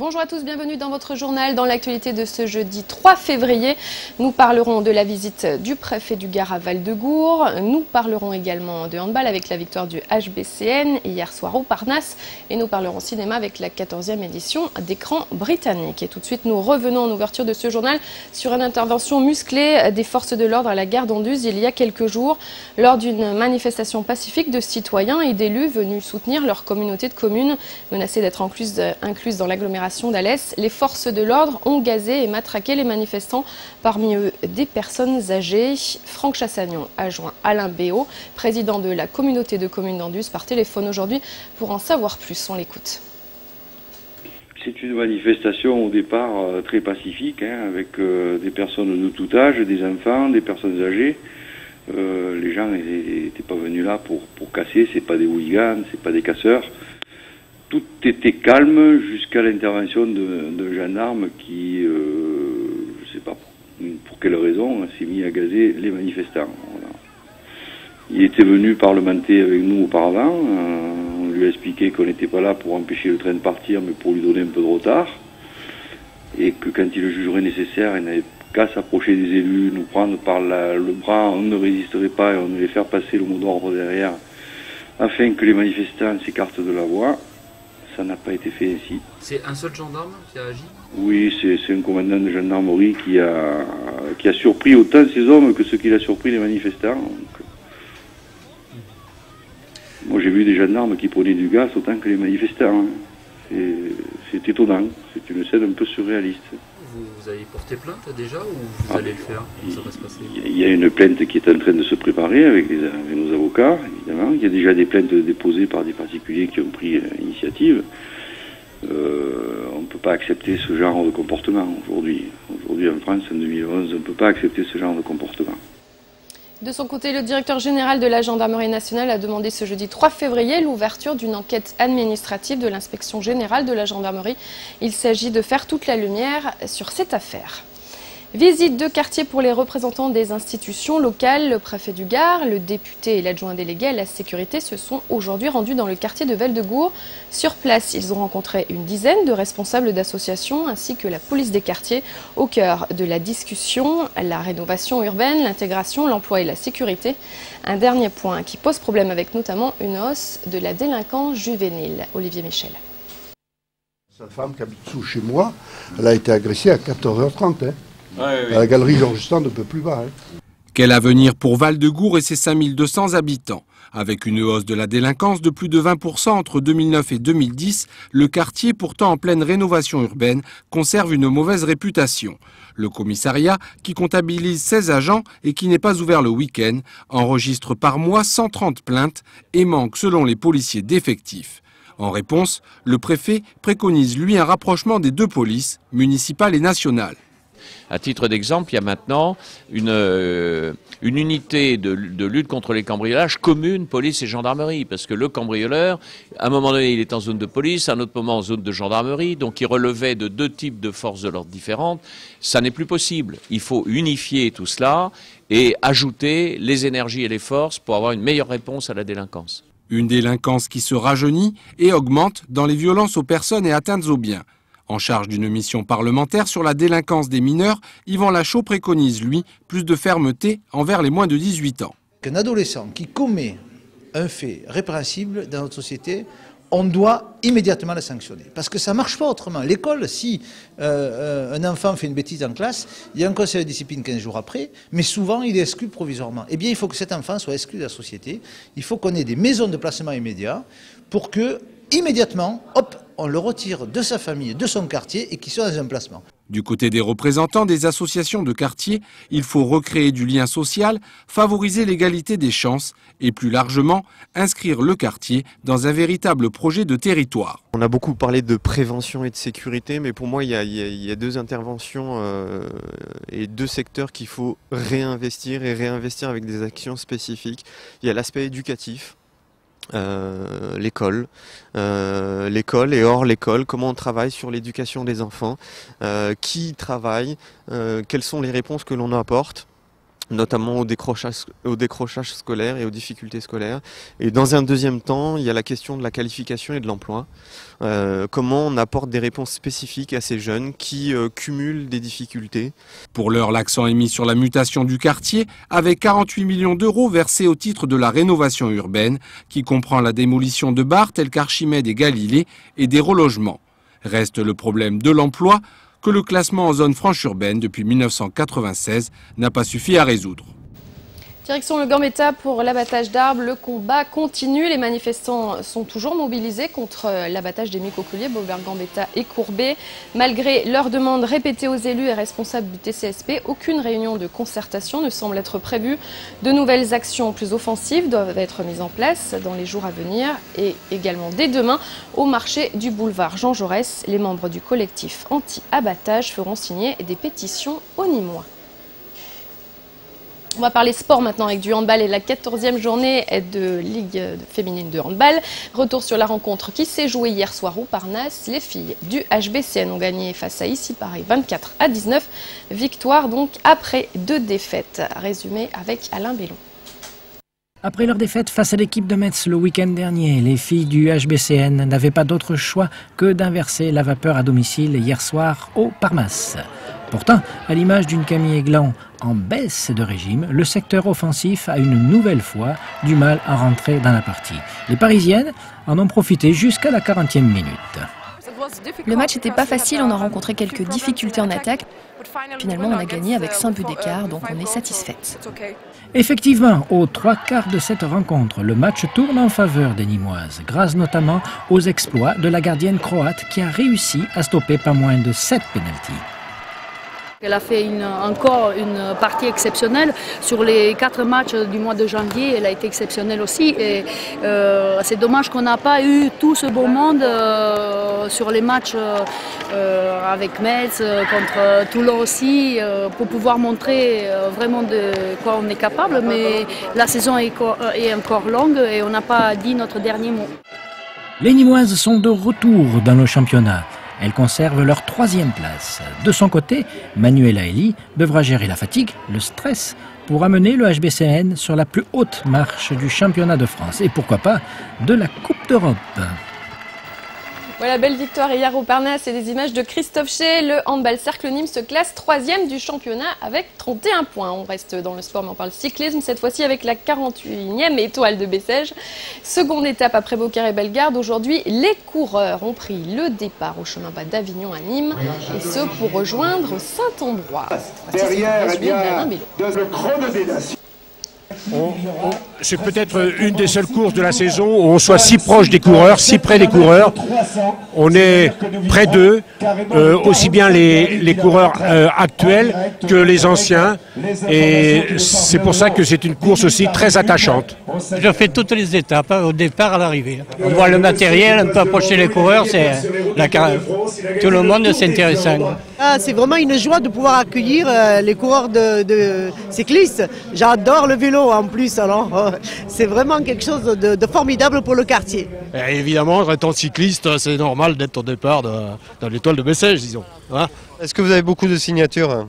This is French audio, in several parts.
Bonjour à tous, bienvenue dans votre journal. Dans l'actualité de ce jeudi 3 février, nous parlerons de la visite du préfet du Gard à Val-de-Gour. Nous parlerons également de handball avec la victoire du HBCN hier soir au Parnasse. Et nous parlerons cinéma avec la 14e édition d'Écran britannique. Et tout de suite, nous revenons en ouverture de ce journal sur une intervention musclée des forces de l'ordre à la gare d'Anduze il y a quelques jours, lors d'une manifestation pacifique de citoyens et d'élus venus soutenir leur communauté de communes menacée d'être incluse dans l'agglomération d'Alès. Les forces de l'ordre ont gazé et matraqué les manifestants, parmi eux des personnes âgées. Franck Chassagnon a joint Alain Béot, président de la communauté de communes d'Anduze, par téléphone aujourd'hui pour en savoir plus. On l'écoute. C'est une manifestation au départ très pacifique, avec des personnes de tout âge, des enfants, des personnes âgées. Les gens n'étaient pas venus là pour casser, c'est pas des hooligans, c'est pas des casseurs. Tout était calme jusqu'à l'intervention de gendarmes qui, je ne sais pas pour quelle raison, s'est mis à gazer les manifestants. Voilà. Il était venu parlementer avec nous auparavant. On lui a expliqué qu'on n'était pas là pour empêcher le train de partir, mais pour lui donner un peu de retard. Et que quand il le jugerait nécessaire, il n'avait qu'à s'approcher des élus, nous prendre par le bras, on ne résisterait pas et on allait faire passer le mot d'ordre derrière, afin que les manifestants s'écartent de la voie. Ça n'a pas été fait ainsi. C'est un seul gendarme qui a agi? Oui, c'est un commandant de gendarmerie qui a surpris autant ces hommes que ce qu'il a surpris les manifestants. Donc, moi j'ai vu des gendarmes qui prenaient du gaz autant que les manifestants. C'est étonnant, c'est une scène un peu surréaliste. Vous avez porté plainte déjà ou vous allez le faire? Comment ça va se passer? Il y a une plainte qui est en train de se préparer avec nos avocats, évidemment. Il y a déjà des plaintes déposées par des particuliers qui ont pris l'initiative. On ne peut pas accepter ce genre de comportement aujourd'hui. Aujourd'hui en France, en 2011, on ne peut pas accepter ce genre de comportement. De son côté, le directeur général de la Gendarmerie nationale a demandé ce jeudi 3 février l'ouverture d'une enquête administrative de l'inspection générale de la gendarmerie. Il s'agit de faire toute la lumière sur cette affaire. Visite de quartier pour les représentants des institutions locales. Le préfet du Gard, le député et l'adjoint délégué à la sécurité se sont aujourd'hui rendus dans le quartier de Val-de-Gour. Sur place, ils ont rencontré une dizaine de responsables d'associations ainsi que la police des quartiers. Au cœur de la discussion, la rénovation urbaine, l'intégration, l'emploi et la sécurité. Un dernier point qui pose problème avec notamment une hausse de la délinquance juvénile. Olivier Michel. Sa femme qui habite sous chez moi, elle a été agressée à 14h30. À la galerie Georges Sand, un peu plus bas. Quel avenir pour Val-de-Gour et ses 5200 habitants? Avec une hausse de la délinquance de plus de 20% entre 2009 et 2010, le quartier, pourtant en pleine rénovation urbaine, conserve une mauvaise réputation. Le commissariat, qui comptabilise 16 agents et qui n'est pas ouvert le week-end, enregistre par mois 130 plaintes et manque, selon les policiers, d'effectifs. En réponse, le préfet préconise, lui, un rapprochement des deux polices, municipales et nationales. À titre d'exemple, il y a maintenant une unité de lutte contre les cambriolages commune, police et gendarmerie. Parce que le cambrioleur, à un moment donné, il est en zone de police, à un autre moment en zone de gendarmerie, donc il relevait de deux types de forces de l'ordre différentes. Ça n'est plus possible. Il faut unifier tout cela et ajouter les énergies et les forces pour avoir une meilleure réponse à la délinquance. Une délinquance qui se rajeunit et augmente dans les violences aux personnes et atteintes aux biens. En charge d'une mission parlementaire sur la délinquance des mineurs, Yvan Lachaud préconise, lui, plus de fermeté envers les moins de 18 ans. Qu'un adolescent qui commet un fait répréhensible dans notre société, on doit immédiatement le sanctionner. Parce que ça ne marche pas autrement. L'école, si un enfant fait une bêtise en classe, il y a un conseil de discipline 15 jours après, mais souvent il est exclu provisoirement. Eh bien, il faut que cet enfant soit exclu de la société. Il faut qu'on ait des maisons de placement immédiat pour que, immédiatement, hop, on le retire de sa famille, de son quartier et qu'il soit dans un placement. Du côté des représentants des associations de quartier, il faut recréer du lien social, favoriser l'égalité des chances et plus largement inscrire le quartier dans un véritable projet de territoire. On a beaucoup parlé de prévention et de sécurité, mais pour moi il y a deux interventions et deux secteurs qu'il faut réinvestir et réinvestir avec des actions spécifiques. Il y a l'aspect éducatif. L'école et hors l'école, comment on travaille sur l'éducation des enfants, qui travaille, quelles sont les réponses que l'on apporte. notamment au décrochage scolaire et aux difficultés scolaires. Et dans un deuxième temps, il y a la question de la qualification et de l'emploi. Comment on apporte des réponses spécifiques à ces jeunes qui cumulent des difficultés. Pour l'heure, l'accent est mis sur la mutation du quartier, avec 48 millions d'euros versés au titre de la rénovation urbaine, qui comprend la démolition de bars tels qu'Archimède et Galilée et des relogements. Reste le problème de l'emploi, que le classement en zone franche urbaine depuis 1996 n'a pas suffi à résoudre. Direction le Gambetta pour l'abattage d'arbres. Le combat continue. Les manifestants sont toujours mobilisés contre l'abattage des mycocouliers, Beauvert-Gambetta et Courbet. Malgré leurs demandes répétées aux élus et responsables du TCSP, aucune réunion de concertation ne semble être prévue. De nouvelles actions plus offensives doivent être mises en place dans les jours à venir et également dès demain au marché du boulevard Jean Jaurès. Les membres du collectif anti-abattage feront signer des pétitions aux Nîmois. On va parler sport maintenant avec du handball et la 14e journée de Ligue féminine de handball. Retour sur la rencontre qui s'est jouée hier soir au Parnasse. Les filles du HBCN ont gagné face à Issy Paris 24-19. Victoire donc après 2 défaites. Résumé avec Alain Bellon. Après leur défaite face à l'équipe de Metz le week-end dernier, les filles du HBCN n'avaient pas d'autre choix que d'inverser la vapeur à domicile hier soir au Parnasse. Pourtant, à l'image d'une Camille Aiglan en baisse de régime, le secteur offensif a une nouvelle fois du mal à rentrer dans la partie. Les Parisiennes en ont profité jusqu'à la 40e minute. Le match n'était pas facile, on a rencontré quelques difficultés en attaque. Finalement, on a gagné avec 5 buts d'écart, donc on est satisfaite. Effectivement, aux 3/4 de cette rencontre, le match tourne en faveur des Nîmoises, grâce notamment aux exploits de la gardienne croate qui a réussi à stopper pas moins de 7 pénaltys. Elle a fait encore une partie exceptionnelle. Sur les 4 matchs du mois de janvier, elle a été exceptionnelle aussi. Et c'est dommage qu'on n'a pas eu tout ce beau monde sur les matchs avec Metz, contre Toulon aussi, pour pouvoir montrer vraiment de quoi on est capable. Mais la saison est encore longue et on n'a pas dit notre dernier mot. Les Nîmoises sont de retour dans le championnat. Elles conservent leur 3e place. De son côté, Manuela Elie devra gérer la fatigue, le stress, pour amener le HBCN sur la plus haute marche du championnat de France. Et pourquoi pas de la Coupe d'Europe. Voilà, belle victoire hier au Parnasse et des images de Christophe Chez. Le handball Cercle Nîmes se classe 3e du championnat avec 31 points. On reste dans le sport mais on parle cyclisme, cette fois-ci avec la 48e étoile de Bessèges. Seconde étape après Beaucaire et Bellegarde. Aujourd'hui, les coureurs ont pris le départ au chemin bas d'Avignon à Nîmes et ce pour rejoindre Saint-Ambroise. Derrière, il y a le chrono des nations. C'est peut-être une des seules courses de la saison où on soit si proche des coureurs, si près des coureurs. On est près d'eux, aussi bien les coureurs actuels que les anciens. Et c'est pour ça que c'est une course aussi très attachante. Je fais toutes les étapes, au départ à l'arrivée. On voit le matériel, un peu approcher les coureurs, tout le monde c'est intéressant. C'est vraiment une joie de pouvoir accueillir les coureurs de cyclistes. J'adore le vélo en plus, alors c'est vraiment quelque chose de formidable pour le quartier. Et évidemment, en étant cycliste, c'est normal d'être au départ dans l'étoile de Bessèges, disons. Hein? Est-ce que vous avez beaucoup de signatures?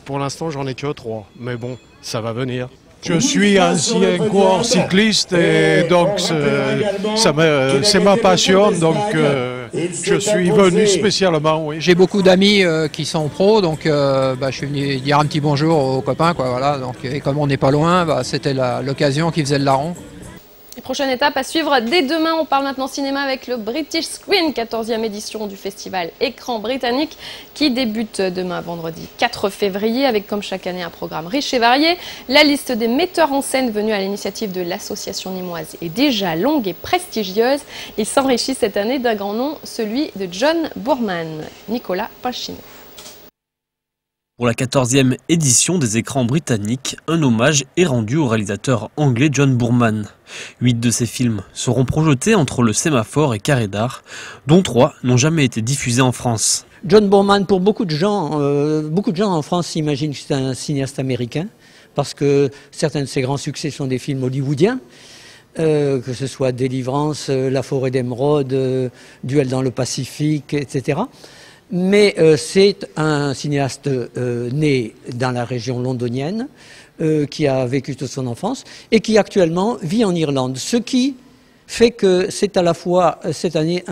Pour l'instant, j'en ai que 3, mais bon, ça va venir. Je suis ancien coureur cycliste et donc c'est ma passion, donc je suis venu spécialement. Oui. J'ai beaucoup d'amis qui sont pros, donc je suis venu dire un petit bonjour aux copains, quoi, voilà. Donc, et comme on n'est pas loin, c'était l'occasion qui faisait le larron. Et prochaine étape à suivre dès demain. On parle maintenant cinéma avec le British Screen, 14e édition du festival Écran britannique qui débute demain vendredi 4 février avec comme chaque année un programme riche et varié. La liste des metteurs en scène venus à l'initiative de l'association nîmoise est déjà longue et prestigieuse. Il s'enrichit cette année d'un grand nom, celui de John Boorman. Nicolas Pachino. Pour la 14e édition des Écrans britanniques, un hommage est rendu au réalisateur anglais John Boorman. 8 de ses films seront projetés entre le Sémaphore et Carré d'Art, dont 3 n'ont jamais été diffusés en France. John Boorman, pour beaucoup de gens en France s'imaginent que c'est un cinéaste américain, parce que certains de ses grands succès sont des films hollywoodiens, que ce soit Délivrance, La forêt d'émeraude, Duel dans le Pacifique, etc. Mais c'est un cinéaste né dans la région londonienne, qui a vécu toute son enfance et qui actuellement vit en Irlande. Ce qui fait que c'est à la fois cette année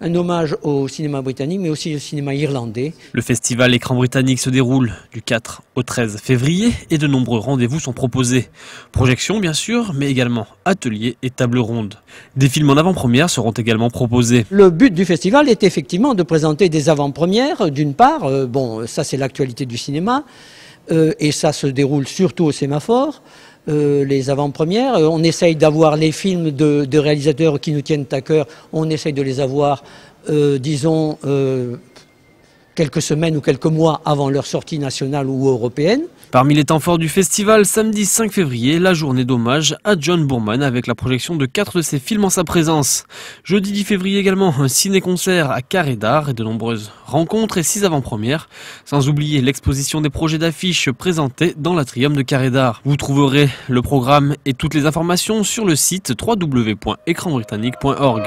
un hommage au cinéma britannique, mais aussi au cinéma irlandais. Le festival Écran britannique se déroule du 4 au 13 février et de nombreux rendez-vous sont proposés. Projections bien sûr, mais également ateliers et tables rondes. Des films en avant-première seront également proposés. Le but du festival est effectivement de présenter des avant-premières, d'une part, bon, ça c'est l'actualité du cinéma, et ça se déroule surtout au Sémaphore. Les avant-premières. On essaye d'avoir les films de réalisateurs qui nous tiennent à cœur, on essaye de les avoir, disons, quelques semaines ou quelques mois avant leur sortie nationale ou européenne. Parmi les temps forts du festival, samedi 5 février, la journée d'hommage à John Boorman avec la projection de 4 de ses films en sa présence. Jeudi 10 février également, un ciné-concert à Carré d'Art et de nombreuses rencontres et 6 avant-premières. Sans oublier l'exposition des projets d'affiches présentés dans l'Atrium de Carré d'Art. Vous trouverez le programme et toutes les informations sur le site www.ecranbritannique.org.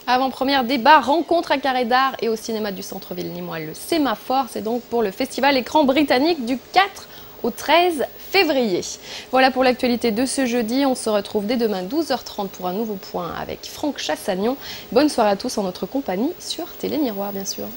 Avant-première, débat, rencontre à Carré d'Art et au cinéma du centre-ville nîmois, le Sémaphore. C'est donc pour le festival Écran britannique du 4 au 13 février. Voilà pour l'actualité de ce jeudi. On se retrouve dès demain 12h30 pour un nouveau point avec Franck Chassagnon. Bonne soirée à tous en notre compagnie sur Télé Miroir, bien sûr.